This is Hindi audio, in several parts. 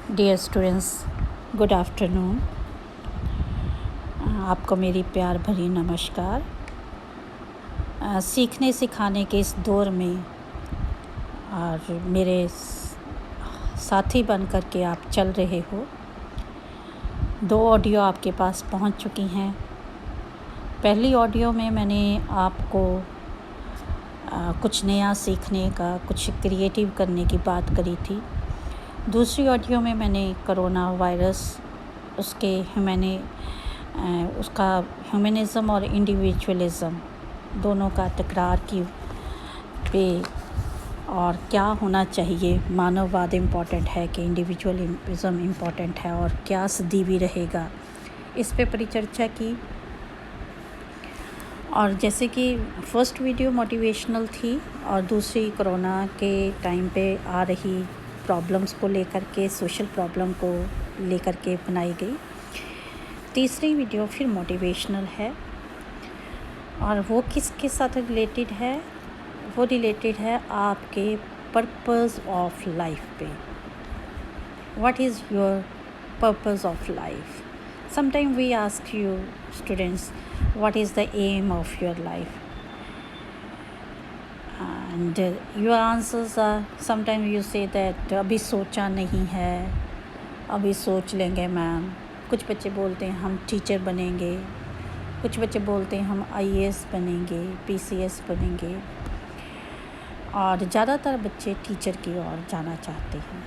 Dear students, good afternoon. आपको मेरी प्यार भरी नमस्कार। सीखने सिखाने के इस दौर में और मेरे साथी बन कर के आप चल रहे हो। 2 ऑडियो आपके पास पहुंच चुकी हैं। पहली ऑडियो में मैंने आपको कुछ नया सीखने का, कुछ क्रिएटिव करने की बात करी थी। दूसरी ऑडियो में मैंने कोरोना वायरस, उसका ह्यूमनिज़म और इंडिविजुअलिज़म दोनों का तकरार की पे और क्या होना चाहिए, मानववाद इम्पॉर्टेंट है कि इंडिविजुअलिज़म इम्पॉर्टेंट है और क्या सदीवी रहेगा, इस पे परिचर्चा की। और जैसे कि फर्स्ट वीडियो मोटिवेशनल थी और दूसरी कोरोना के टाइम पे आ रही प्रॉब्लम्स को लेकर के, सोशल प्रॉब्लम को लेकर के बनाई गई। तीसरी वीडियो फिर मोटिवेशनल है और वो किसके साथ रिलेटेड है? वो रिलेटेड है आपके पर्पस ऑफ लाइफ पे। What is your purpose of life? Sometimes we ask you students, what is the aim of your life? And your answers are, sometimes you say that अभी सोचा नहीं है, अभी सोच लेंगे मैम। कुछ बच्चे बोलते हैं हम टीचर बनेंगे, कुछ बच्चे बोलते हैं हम IAS बनेंगे, PCS बनेंगे, और ज़्यादातर बच्चे टीचर की ओर जाना चाहते हैं।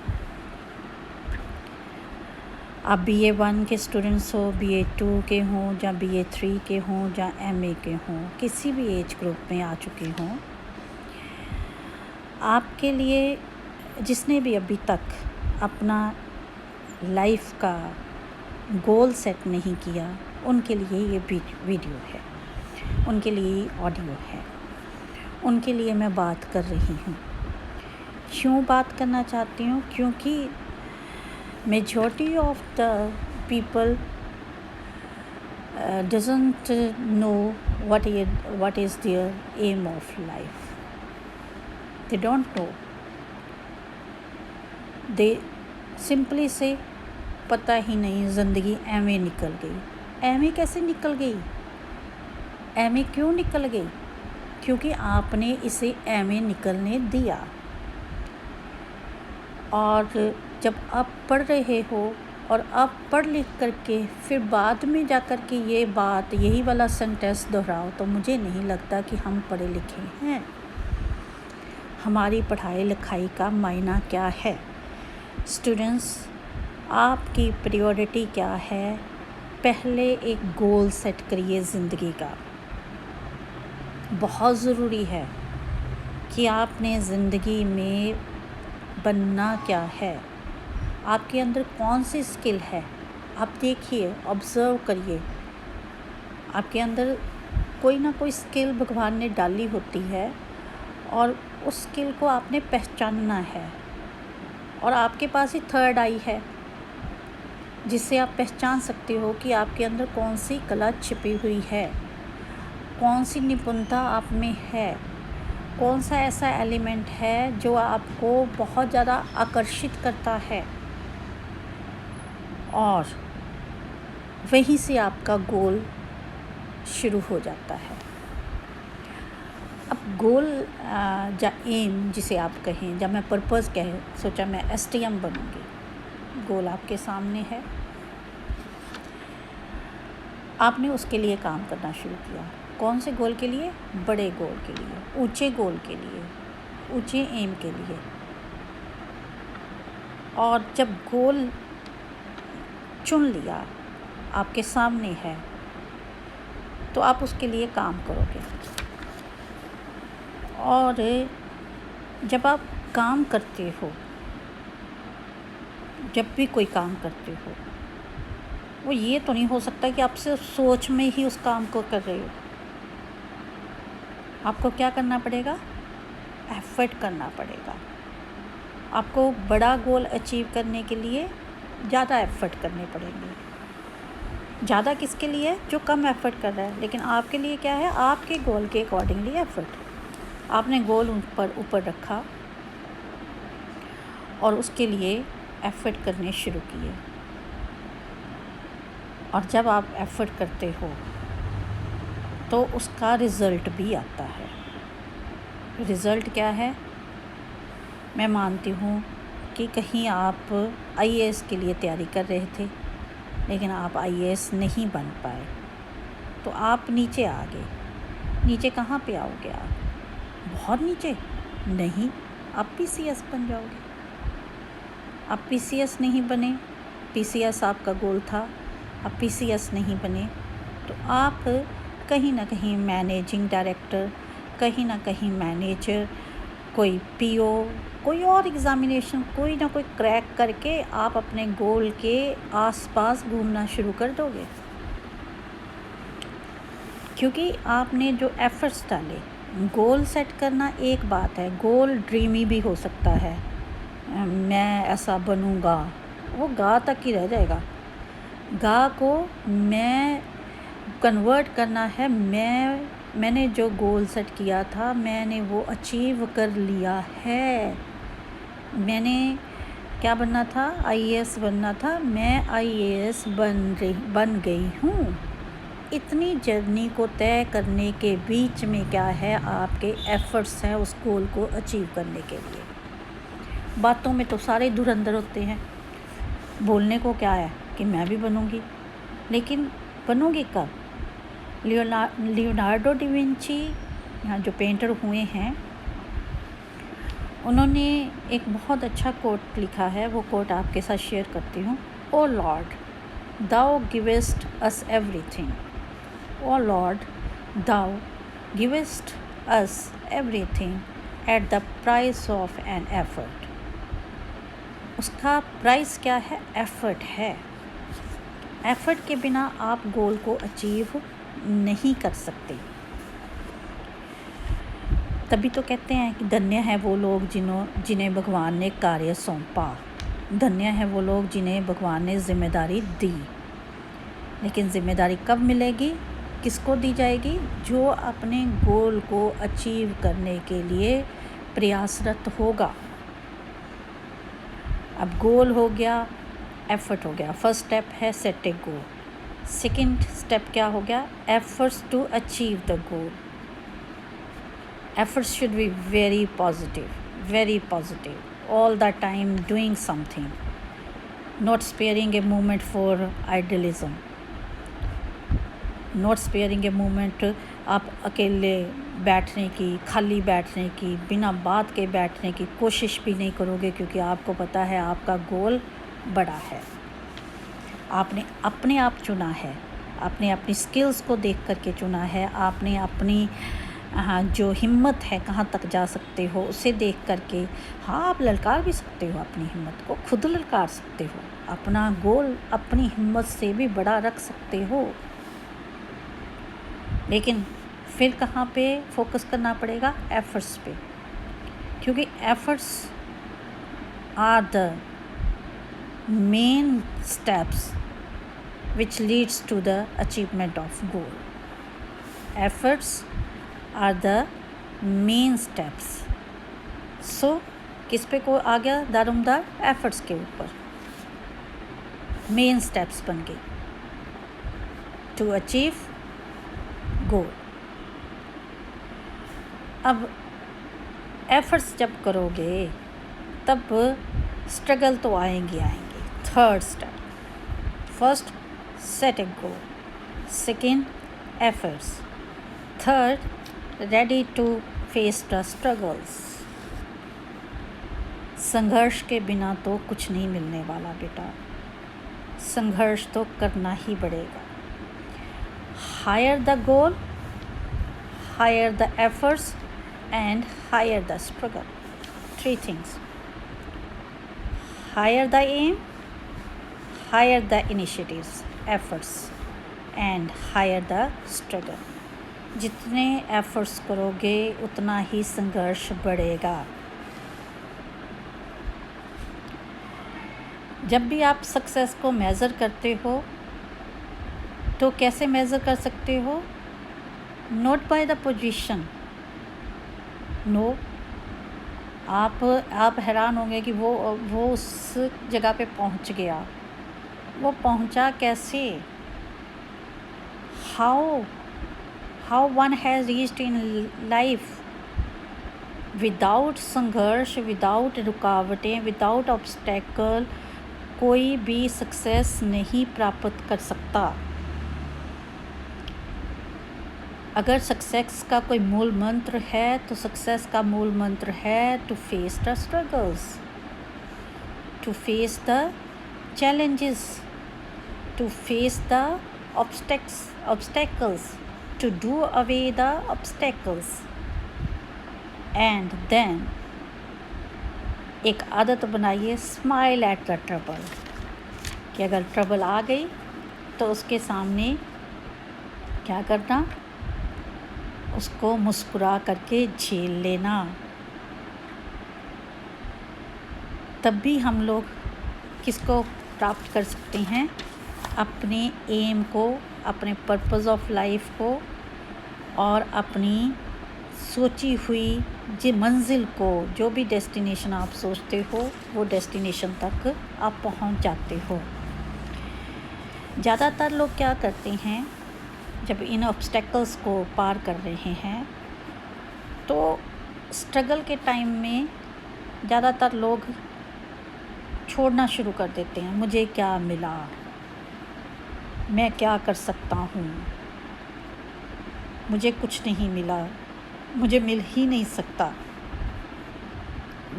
आप BA1 के स्टूडेंट्स हो, BA2 के हों या BA3 के हों या MA के हों, किसी भी एज ग्रुप में आ चुके हों, आपके लिए जिसने भी अभी तक अपना लाइफ का गोल सेट नहीं किया, उनके लिए ये वीडियो है, उनके लिए ऑडियो है, उनके लिए मैं बात कर रही हूँ। क्यों बात करना चाहती हूँ? क्योंकि majority of the people doesn't know what is their aim of life. They don't know. They simply say पता ही नहीं, ज़िंदगी ऐਵੇਂ निकल गई। ऐਵੇਂ कैसे निकल गई? ऐਵੇਂ क्यों निकल गई? क्योंकि आपने इसे ऐਵੇਂ निकलने दिया। और जब आप पढ़ रहे हो और आप पढ़ लिख करके फिर बाद में जा कर के यही वाला सेंटेंस दोहराओ, तो मुझे नहीं लगता कि हम पढ़े लिखे हैं। हमारी पढ़ाई लिखाई का मायना क्या है? स्टूडेंट्स, आपकी प्रायोरिटी क्या है? पहले एक गोल सेट करिए ज़िंदगी का। बहुत ज़रूरी है कि आपने ज़िंदगी में बनना क्या है, आपके अंदर कौन सी स्किल है। आप देखिए, ऑब्ज़र्व करिए, आपके अंदर कोई ना कोई स्किल भगवान ने डाली होती है और उस स्किल को आपने पहचानना है। और आपके पास ही थर्ड आई है जिससे आप पहचान सकते हो कि आपके अंदर कौन सी कला छिपी हुई है, कौन सी निपुणता आप में है, कौन सा ऐसा एलिमेंट है जो आपको बहुत ज़्यादा आकर्षित करता है, और वहीं से आपका गोल शुरू हो जाता है। अब गोल या एम जिसे आप कहें, जब मैं पर्पस कहें, सोचा मैं STM बनूंगी। गोल आपके सामने है, आपने उसके लिए काम करना शुरू किया। कौन से गोल के लिए? बड़े गोल के लिए, ऊंचे गोल के लिए, ऊंचे एम के लिए। और जब गोल चुन लिया, आपके सामने है, तो आप उसके लिए काम करोगे। और जब आप काम करते हो, जब भी कोई काम करते हो, वो ये तो नहीं हो सकता कि आप सिर्फ सोच में ही उस काम को कर रहे हो। आपको क्या करना पड़ेगा? एफर्ट करना पड़ेगा। आपको बड़ा गोल अचीव करने के लिए ज़्यादा एफर्ट करने पड़ेंगे। ज़्यादा किसके लिए? जो कम एफर्ट कर रहा है। लेकिन आपके लिए क्या है? आपके गोल के अकॉर्डिंगली एफर्ट। आपने गोल ऊपर रखा और उसके लिए एफ़र्ट करने शुरू किए। और जब आप एफ़र्ट करते हो तो उसका रिज़ल्ट भी आता है। रिज़ल्ट क्या है? मैं मानती हूँ कि कहीं आप आईएएस के लिए तैयारी कर रहे थे, लेकिन आप आईएएस नहीं बन पाए, तो आप नीचे आ गए। नीचे कहाँ पे आओगे आप? बहुत नीचे? नहीं, आप पीसीएस बन जाओगे। आप पीसीएस नहीं बने, पीसीएस आपका गोल था, आप पीसीएस नहीं बने, तो आप कहीं ना कहीं मैनेजिंग डायरेक्टर, कहीं ना कहीं मैनेजर, कोई पीओ, कोई और एग्ज़ामिनेशन, कोई ना कोई क्रैक करके आप अपने गोल के आसपास घूमना शुरू कर दोगे, क्योंकि आपने जो एफ़र्ट्स डाले। गोल सेट करना एक बात है, गोल ड्रीमी भी हो सकता है, मैं ऐसा बनूँगा, वो गा तक ही रह जाएगा। गा को मैं कन्वर्ट करना है, मैंने जो गोल सेट किया था मैंने वो अचीव कर लिया है। मैंने क्या बनना था? आईएएस बनना था, मैं आईएएस बन गई हूँ। इतनी जर्नी को तय करने के बीच में क्या है, आपके एफ़र्ट्स हैं उस गोल को अचीव करने के लिए। बातों में तो सारे धुरंधर होते हैं, बोलने को क्या है कि मैं भी बनूँगी, लेकिन बनूँगी कब? लियोनार्डो डी विंची, यहाँ जो पेंटर हुए हैं, उन्होंने एक बहुत अच्छा कोट लिखा है, वो कोट आपके साथ शेयर करती हूँ। O Lord, thou givest us everything. O Lord, thou givest us everything at the price of an effort. उसका प्राइस क्या है? एफ़र्ट है। एफ़र्ट के बिना आप गोल को अचीव नहीं कर सकते। तभी तो कहते हैं कि धन्य है वो लोग जिन्हें भगवान ने कार्य सौंपा, धन्य है वो लोग जिन्हें भगवान ने जिम्मेदारी दी। लेकिन जिम्मेदारी कब मिलेगी? किसको दी जाएगी? जो अपने गोल को अचीव करने के लिए प्रयासरत होगा। अब गोल हो गया, एफ़र्ट हो गया। फर्स्ट स्टेप है set a goal. Second step क्या हो गया? Efforts to achieve the goal. Efforts should be very positive, all the time doing something, not sparing a moment for idealism, not sparing a moment आप अकेले बैठने की, खाली बैठने की, बिना बात के बैठने की कोशिश भी नहीं करोगे, क्योंकि आपको पता है आपका गोल बड़ा है। आपने अपने आप चुना है, आपने अपनी स्किल्स को देख करके चुना है, आपने अपनी जो हिम्मत है, कहाँ तक जा सकते हो उसे देख करके। हाँ, आप ललकार भी सकते हो, अपनी हिम्मत को खुद ललकार सकते हो, अपना गोल अपनी हिम्मत से भी बड़ा रख सकते हो। लेकिन फिर कहाँ पे फोकस करना पड़ेगा? एफ़र्ट्स पे, क्योंकि efforts are the main steps which leads to the achievement of goal. Efforts are the main steps. So किस पे को आ गया दारोमदार? एफ़र्ट्स के ऊपर मेन स्टेप्स बन गए टू अचीव गोल। अब एफ़र्ट्स जब करोगे तब स्ट्रगल तो आएंगे। Third step, first set a goal, second efforts, third ready to face the struggles. संघर्ष के बिना तो कुछ नहीं मिलने वाला बेटा, संघर्ष तो करना ही पड़ेगा। higher the goal, higher the efforts and higher the struggle. Three things: higher the aim, higher the initiatives, efforts and higher the struggle. जितने एफ़र्ट्स करोगे उतना ही संघर्ष बढ़ेगा। जब भी आप सक्सेस को मेज़र करते हो तो कैसे मेज़र कर सकते हो? Not by the position, no, आप हैरान होंगे कि वो उस जगह पे पहुंच गया। वो पहुंचा कैसे? How one has reached in life without संघर्ष, विदाउट रुकावटें, विदाउट ऑब्स्टेकल कोई भी सक्सेस नहीं प्राप्त कर सकता। अगर सक्सेस का कोई मूल मंत्र है तो सक्सेस का मूल मंत्र है to face the struggles, to face the challenges, to face the obstacles, to do away the obstacles, and then एक आदत बनाइए स्माइल एट द ट्रबल, कि अगर ट्रबल आ गई तो उसके सामने क्या करना, उसको मुस्कुरा करके झेल लेना। तब भी हम लोग किसको प्राप्त कर सकते हैं? अपने एम को, अपने पर्पस ऑफ लाइफ को और अपनी सोची हुई जो मंजिल को, जो भी डेस्टिनेशन आप सोचते हो वो डेस्टिनेशन तक आप पहुंच जाते हो। ज़्यादातर लोग क्या करते हैं, जब इन ऑब्स्टेकल्स को पार कर रहे हैं तो स्ट्रगल के टाइम में ज़्यादातर लोग छोड़ना शुरू कर देते हैं। मुझे क्या मिला, मैं क्या कर सकता हूँ, मुझे कुछ नहीं मिला, मुझे मिल ही नहीं सकता।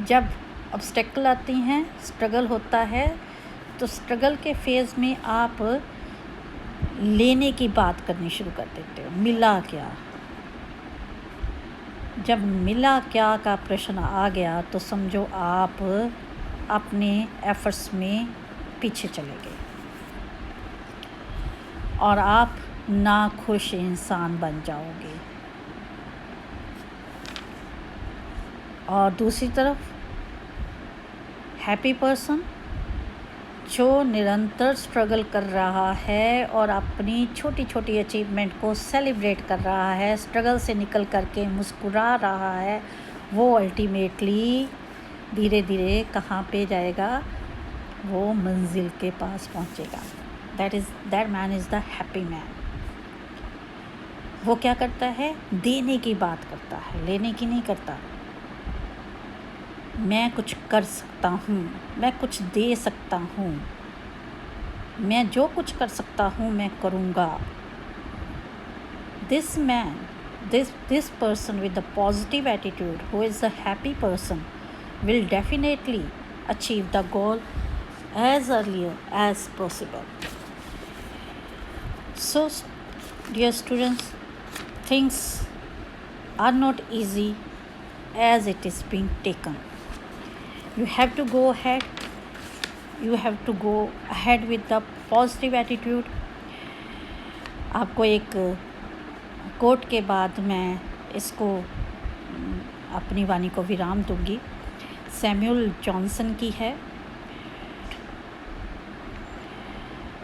जब ऑब्स्टेकल आती हैं, स्ट्रगल होता है, तो स्ट्रगल के फेज़ में आप लेने की बात करनी शुरू कर देते हो। मिला क्या? जब मिला क्या का प्रश्न आ गया तो समझो आप अपने एफर्ट्स में पीछे चले गए और आप नाखुश इंसान बन जाओगे। और दूसरी तरफ हैप्पी पर्सन जो निरंतर स्ट्रगल कर रहा है और अपनी छोटी छोटी अचीवमेंट को सेलिब्रेट कर रहा है, स्ट्रगल से निकल करके मुस्कुरा रहा है, वो अल्टीमेटली धीरे धीरे कहाँ पे जाएगा? वो मंजिल के पास पहुँचेगा। That man is the happy man. वो क्या करता है? देने की बात करता है, लेने की नहीं करता। मैं कुछ कर सकता हूँ, मैं कुछ दे सकता हूँ, मैं जो कुछ कर सकता हूँ मैं करूँगा। This man, this person with the positive attitude, who is a happy person, will definitely achieve the goal as earlier as possible. So, dear students, things are not easy as it is being taken. You have to go ahead. You have to go ahead with the positive attitude. आपको एक कोट के बाद मैं इसको अपनी वाणी को विराम दूंगी। सैमुअल जॉनसन की है,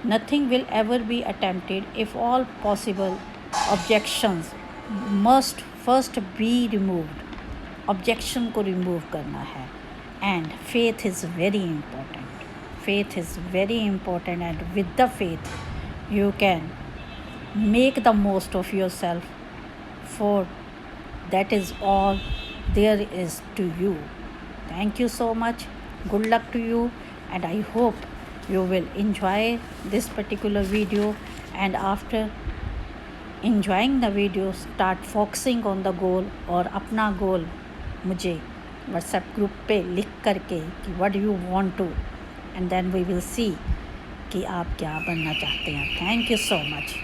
Nothing will ever be attempted if all possible objections must first be removed. Objection को remove करना है। And faith is very important. Faith is very important, and with the faith you can make the most of yourself, for that is all there is to you. Thank you so much. Good luck to you, and I hope you will enjoy this particular video, and after enjoying the video start focusing on the goal, और अपना गोल मुझे व्हाट्सएप ग्रुप पे लिख करके कि what you want to, and then we will see कि आप क्या बनना चाहते हैं। Thank you so much.